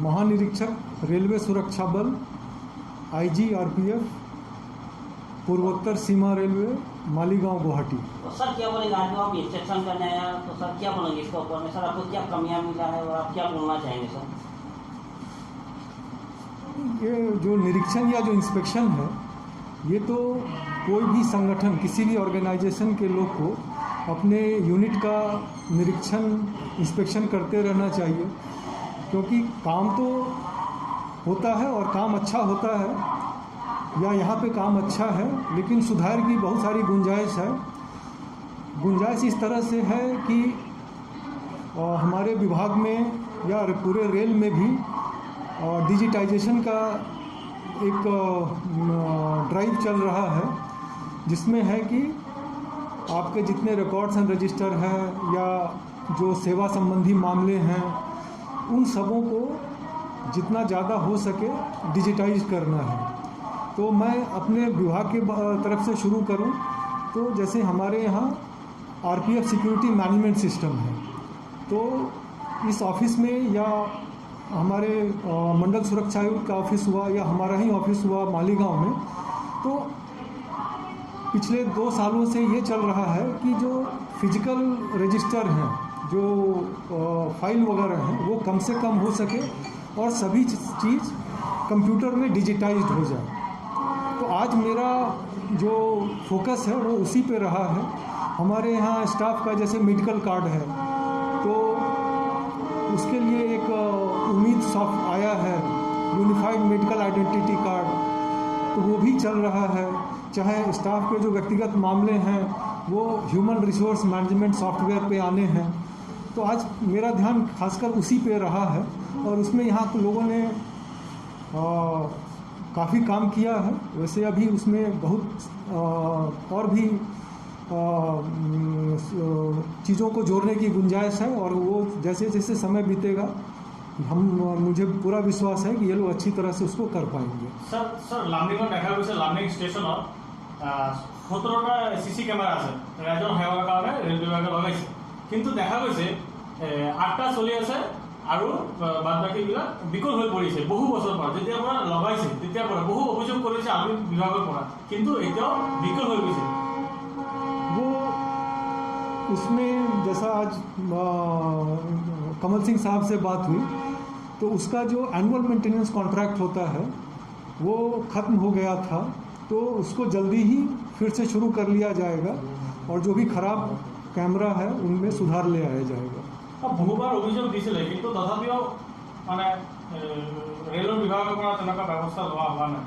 महानिरीक्षक रेलवे सुरक्षा बल IG RPF पूर्वोत्तर सीमा रेलवे मालीगांव गुवाहाटी। तो सर क्या बोलेंगे, आज आप इंस्पेक्शन करने आया तो सर क्या बोलेंगे इसके ऊपर में? सर आपको क्या कमियां मिला है और आप क्या बोलना चाहेंगे सर? ये जो निरीक्षण या जो इंस्पेक्शन है, ये तो कोई भी संगठन, किसी भी ऑर्गेनाइजेशन के लोग को अपने यूनिट का निरीक्षण इंस्पेक्शन करते रहना चाहिए, क्योंकि काम तो होता है और काम अच्छा होता है, या यहाँ पे काम अच्छा है, लेकिन सुधार की बहुत सारी गुंजाइश है। गुंजाइश इस तरह से है कि हमारे विभाग में या पूरे रेल में भी डिजिटाइजेशन का एक ड्राइव चल रहा है, जिसमें है कि आपके जितने रिकॉर्ड्स एंड रजिस्टर हैं या जो सेवा संबंधी मामले हैं, उन सबों को जितना ज़्यादा हो सके डिजिटाइज करना है। तो मैं अपने विभाग के तरफ से शुरू करूं तो जैसे हमारे यहाँ RPF सिक्योरिटी मैनेजमेंट सिस्टम है, तो इस ऑफिस में या हमारे मंडल सुरक्षा आयुक्त का ऑफिस हुआ या हमारा ही ऑफिस हुआ मालीगांव में, तो पिछले 2 सालों से ये चल रहा है कि जो फिजिकल रजिस्टर हैं, जो फाइल वगैरह हैं, वो कम से कम हो सके और सभी चीज़ कंप्यूटर में डिजिटाइज्ड हो जाए। तो आज मेरा जो फोकस है वो उसी पे रहा है। हमारे यहाँ स्टाफ का जैसे मेडिकल कार्ड है, तो उसके लिए एक उम्मीद सॉफ्ट आया है, यूनिफाइड मेडिकल आइडेंटिटी कार्ड, तो वो भी चल रहा है। चाहे स्टाफ के जो व्यक्तिगत मामले हैं वो ह्यूमन रिसोर्स मैनेजमेंट सॉफ्टवेयर पे आने हैं। तो आज मेरा ध्यान खासकर उसी पे रहा है और उसमें यहाँ के लोगों ने काफ़ी काम किया है। वैसे अभी उसमें बहुत और भी चीज़ों को जोड़ने की गुंजाइश है, और वो जैसे जैसे समय बीतेगा मुझे पूरा विश्वास है कि ये लोग अच्छी तरह से उसको कर पाएंगे। सर लामडिंगत देखा गई लामडिंग स्टेशनत 17টা CC कैमेरा আছে রাজ্যৰ সেৱাৰ কাৰণে ৰেল বিভাগে লগাইছে, কিন্তু দেখা গৈছে 8টা চলি আছে আৰু বাদবাকীবিলাক বিকল হৈ পৰিছে বহু বছৰ পৰা। যেতিয়াৰ পৰা লগাইছে তেতিয়াৰ পৰা বহু অভিযোগ কৰিছে আমি বিভাগৰ পৰা, কিন্তু এতিয়াও বিকল হৈ গৈছে। वो उसमें जैसा आज कमल सिंह साहब से बात हुई, तो उसका जो एनुअल मेंटेनेंस कॉन्ट्रैक्ट होता है वो ख़त्म हो गया था, तो उसको जल्दी ही फिर से शुरू कर लिया जाएगा और जो भी ख़राब कैमरा है उनमें सुधार ले आया जाएगा। अब बहुबार অভিযোগ দিছিলে, কিন্তু তথাপিও মানে ৰেলৰ বিভাগৰ পৰা তেনেকুৱা ব্যৱস্থা লোৱা হোৱা নাই।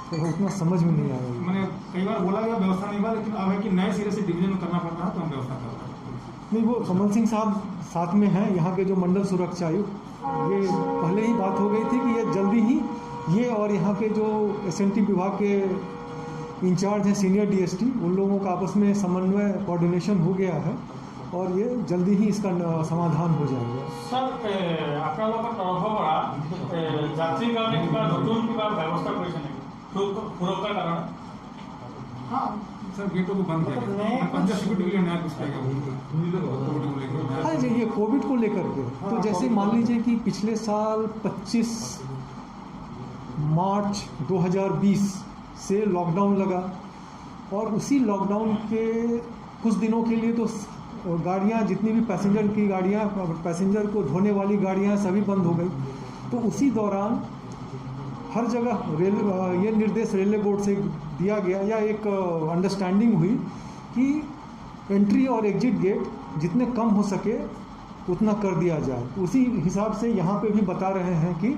तो उतना समझ में नहीं आ रहा है। मैंने कई बार बोला गया व्यवस्था नहीं हुआ, लेकिन अब है कि नए सिरे से डिवीजन में करना पड़ता है, तो हम व्यवस्था कर रहे हैं। नहीं, वो कमल सिंह साहब साथ में हैं, यहाँ के जो मंडल सुरक्षा आयुक्त, ये पहले ही बात हो गई थी कि ये जल्दी ही ये और यहाँ के जो SNT विभाग के इंचार्ज हैं सीनियर DST, उन लोगों का आपस में समन्वय कोऑर्डिनेशन हो गया है और ये जल्दी ही इसका समाधान हो जाएगा। सर আপোনালোকৰ তৰফৰ পৰা যাত্ৰীৰ কাৰণে কিবা নতুন কিবা ব্যৱস্থা কৰিছে নেকি সুৰক্ষাৰ কাৰণে? हाँ सर, गेटों को बंद किया गया, 50 सिक्योरिटी के लिए नया कुछ किया गया। हाँ जी, ये कोविड को लेकर के, तो जैसे मान लीजिए कि पिछले साल 25 मार्च 2020 से लॉकडाउन लगा, और उसी लॉकडाउन के कुछ दिनों के लिए तो गाड़ियाँ, जितनी भी पैसेंजर की गाड़ियाँ, पैसेंजर को ढोने वाली गाड़ियाँ सभी बंद हो गई। तो उसी दौरान हर जगह ये निर्देश रेलवे बोर्ड से दिया गया या एक अंडरस्टैंडिंग हुई कि एंट्री और एग्जिट गेट जितने कम हो सके उतना कर दिया जाए। उसी हिसाब से यहाँ पे भी बता रहे हैं कि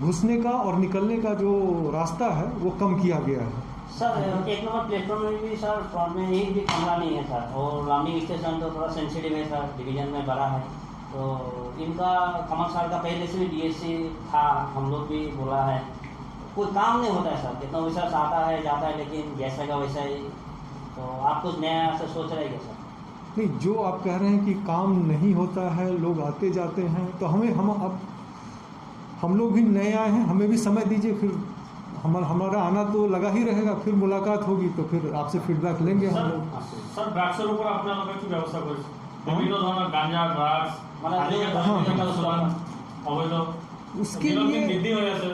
घुसने का और निकलने का जो रास्ता है वो कम किया गया है। सर 1 नंबर प्लेटफॉर्म में भी सर फ्रंट में एक भी कमरा नहीं है सर, और लामडिंग स्टेशन तो थोड़ा सेंसिटिव है सर, डिवीजन में बड़ा है, तो इनका कमल सर का पहले से भी डीएससी था, हम लोग भी बोला है, कोई काम नहीं होता है सर, कितना विश्वास आता है जाता है, लेकिन जैसा का वैसा ही। तो आप कुछ नया से सोच रहे हैं क्या सर? नहीं, जो आप कह रहे हैं कि काम नहीं होता है, लोग आते जाते हैं, तो हम लोग भी नए आए हैं, हमें भी समय दीजिए, फिर हमारा आना तो लगा ही रहेगा, फिर मुलाकात होगी तो फिर आपसे फीडबैक लेंगे हम लोग। सर ড্রাগসের উপর আপনারা কি ব্যবস্থা করেছেন? বিভিন্ন ধরনের গাঁজা ড্রাগস মানে অবৈধ उसके দিনক দিন लिए বৃদ্ধি হয়ে আছে।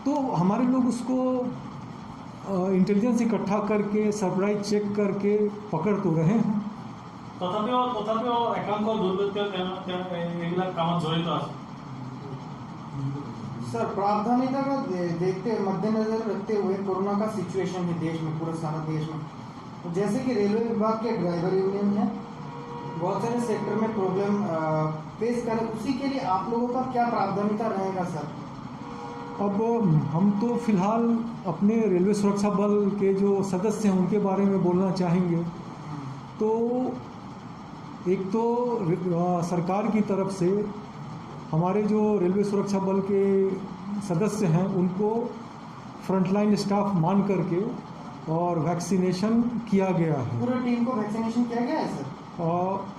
तो हमारे लोग उसको इंटेलिजेंस इकट्ठा करके सरप्राइज चेक करके पकड़ तो रहे हैं। তথাপিও একাংশ দুর্বৃত্ত এগুলা কামত জড়িত আছে। सर प्रावधानिता का देखते मद्देनजर रखते हुए कोरोना का सिचुएशन है देश में, पूरे सारा देश में, तो जैसे कि रेलवे विभाग के ड्राइवर यूनियन है, बहुत सारे सेक्टर में प्रॉब्लम फेस करें, उसी के लिए आप लोगों का क्या प्रावधानिता रहेगा सर? अब हम तो फिलहाल अपने रेलवे सुरक्षा बल के जो सदस्य हैं उनके बारे में बोलना चाहेंगे। तो एक तो सरकार की तरफ से हमारे जो रेलवे सुरक्षा बल के सदस्य हैं उनको फ्रंटलाइन स्टाफ मान करके और वैक्सीनेशन किया गया है। पूरी टीम को वैक्सीनेशन किया गया है सर?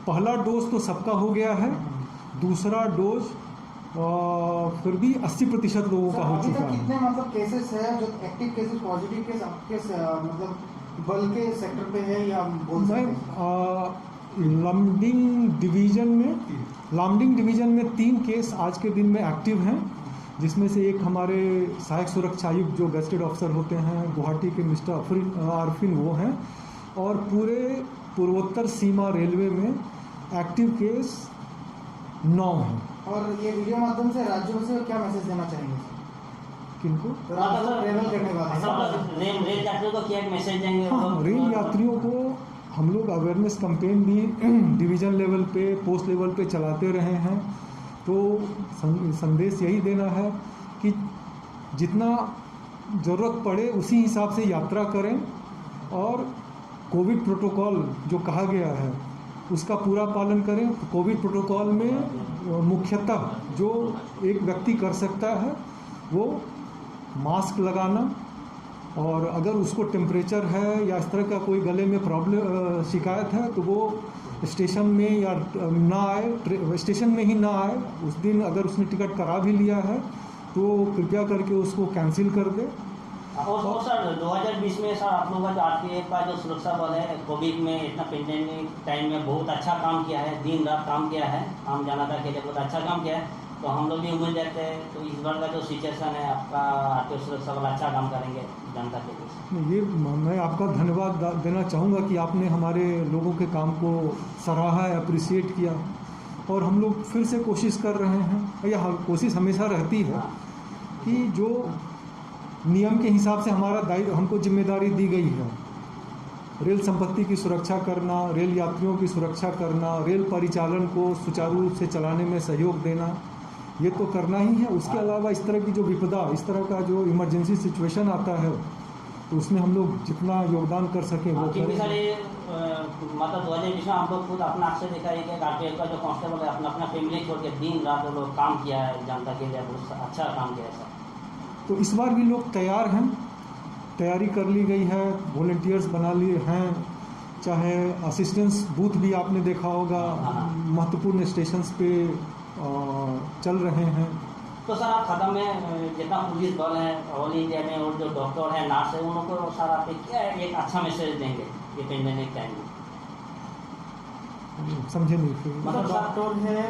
पहला डोज तो सबका हो गया है, दूसरा डोज फिर भी 80% लोगों का हो अभी चुका तक है। कितने मतलब केसेस है जो एक्टिव केसेस, पॉजिटिव केस आपके मतलब बल के सेक्टर पे है या बोल सकते हैं? लामडिंग डिवीज़न में 3 केस आज के दिन में एक्टिव हैं, जिसमें से एक हमारे सहायक सुरक्षा आयुक्त जो गेस्टेड ऑफिसर होते हैं गुवाहाटी के मिस्टर आरफिन वो हैं, और पूरे पूर्वोत्तर सीमा रेलवे में एक्टिव केस 9 हैं। और ये वीडियो माध्यम से राज्यों से क्या मैसेज देना चाहेंगे? किनको? राज्यों से ट्रेवल करने वाले रेल यात्रियों को क्या मैसेज देंगे? हाँ, रेल यात्रियों को हम लोग अवेयरनेस कैंपेन भी डिवीज़न लेवल पे, पोस्ट लेवल पे चलाते रहे हैं। तो संदेश यही देना है कि जितना ज़रूरत पड़े उसी हिसाब से यात्रा करें, और कोविड प्रोटोकॉल जो कहा गया है उसका पूरा पालन करें। कोविड प्रोटोकॉल में मुख्यतः जो एक व्यक्ति कर सकता है वो मास्क लगाना, और अगर उसको टेम्परेचर है या इस तरह का कोई गले में प्रॉब्लम शिकायत है तो वो स्टेशन में या ना आए, स्टेशन में ही ना आए। उस दिन अगर उसने टिकट करा भी लिया है तो कृपया करके उसको कैंसिल कर दे। और सर 2020 में सर आप लोगों का जो आरपीएफ का जो सुरक्षा बल है, कोविड में इतना पेंडेमिक टाइम में बहुत अच्छा काम किया है, दिन रात काम किया है, आम जनता के लिए बहुत अच्छा काम किया है। तो हम लोग भी उम्मीद रहते हैं तो इस बार का जो सिचुएशन है आपका आरपीएफ सुरक्षा बल अच्छा काम करेंगे जनता के लिए। ये मैं आपका धन्यवाद देना चाहूँगा कि आपने हमारे लोगों के काम को सराहा है, अप्रिसिएट किया, और हम लोग फिर से कोशिश कर रहे हैं, या कोशिश हमेशा रहती है कि जो नियम के हिसाब से हमारा दायित्व, हमको जिम्मेदारी दी गई है, रेल संपत्ति की सुरक्षा करना, रेल यात्रियों की सुरक्षा करना, रेल परिचालन को सुचारू रूप से चलाने में सहयोग देना, ये तो करना ही है। उसके अलावा इस तरह की जो विपदा, इस तरह का जो इमरजेंसी सिचुएशन आता है तो उसमें हम लोग जितना योगदान कर सकें वो क्योंकि करें। सर ये मतलब 2020 में हम लोग खुद अपना आँख से देखा है कि आरपीएफ का जो कांस्टेबल है अपना फैमिली छोड़ के दिन रात वो लोग काम किया है जनता के लिए, बहुत अच्छा काम किया है सर। तो इस बार भी लोग तैयार हैं, तैयारी कर ली गई है, वॉलंटियर्स बना लिए हैं, चाहे असिस्टेंस बूथ भी आपने देखा होगा महत्वपूर्ण स्टेशंस पे चल रहे हैं। तो सर आप खत्म में जितना पुलिस बल है ऑल इंडिया में, और जो डॉक्टर है, नर्स है, उन लोगों को सर आप क्या एक अच्छा मैसेज देंगे ये पेंडेमिक टाइम में? समझे नहीं फिर? मतलब डॉक्टर है,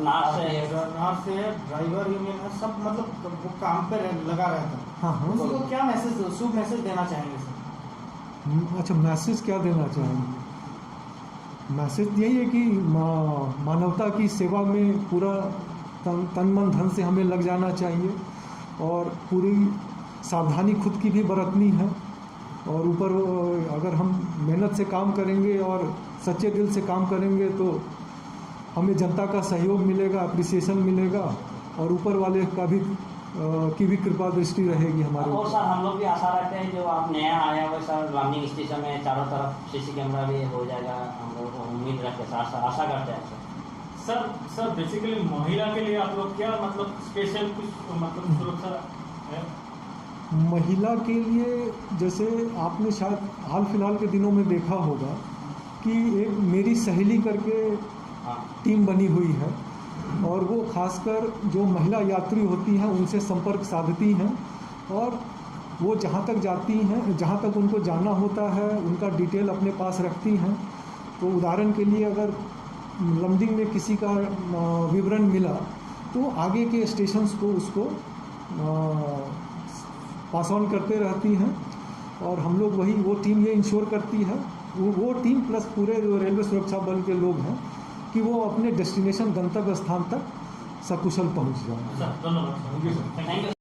नर्स है, ड्राइवर यूनियन है, सब मतलब वो काम पे लगा रहता है। हाँ उसको क्या मैसेज, शुभ मैसेज देना चाहेंगे सर? अच्छा, मैसेज क्या देना चाहेंगे? मैसेज यही है कि मानवता की सेवा में पूरा तन मन धन से हमें लग जाना चाहिए, और पूरी सावधानी खुद की भी बरतनी है। और ऊपर अगर हम मेहनत से काम करेंगे और सच्चे दिल से काम करेंगे तो हमें जनता का सहयोग मिलेगा, अप्रिसिएशन मिलेगा और ऊपर वाले का भी की भी कृपा दृष्टि रहेगी हमारे और ऊपर। सर हम लोग भी आशा रखते हैं जो आप नया आया हुआ सर लामनिंग स्टेशन में चारों तरफ सीसी कैमरा भी हो जाएगा, हम लोग उम्मीद रखते हैं, आशा करते हैं सर। सर बेसिकली महिला के लिए आप लोग क्या मतलब स्पेशल कुछ मतलब सुरक्षा है? महिला के लिए जैसे आपने शायद हाल फिलहाल के दिनों में देखा होगा कि एक मेरी सहेली करके हाँ टीम बनी हुई है और वो खासकर जो महिला यात्री होती हैं उनसे संपर्क साधती हैं और वो जहाँ तक जाती हैं, जहाँ तक उनको जाना होता है उनका डिटेल अपने पास रखती हैं। तो उदाहरण के लिए अगर लमडिंग में किसी का विवरण मिला तो आगे के स्टेशंस को उसको पास ऑन करते रहती हैं और हम लोग वो टीम ये इंश्योर करती है, वो टीम प्लस पूरे जो रेलवे सुरक्षा बल के लोग हैं कि वो अपने डेस्टिनेशन गंतव्य स्थान तक सकुशल पहुंच जाए। सर धन्यवाद। Thank you.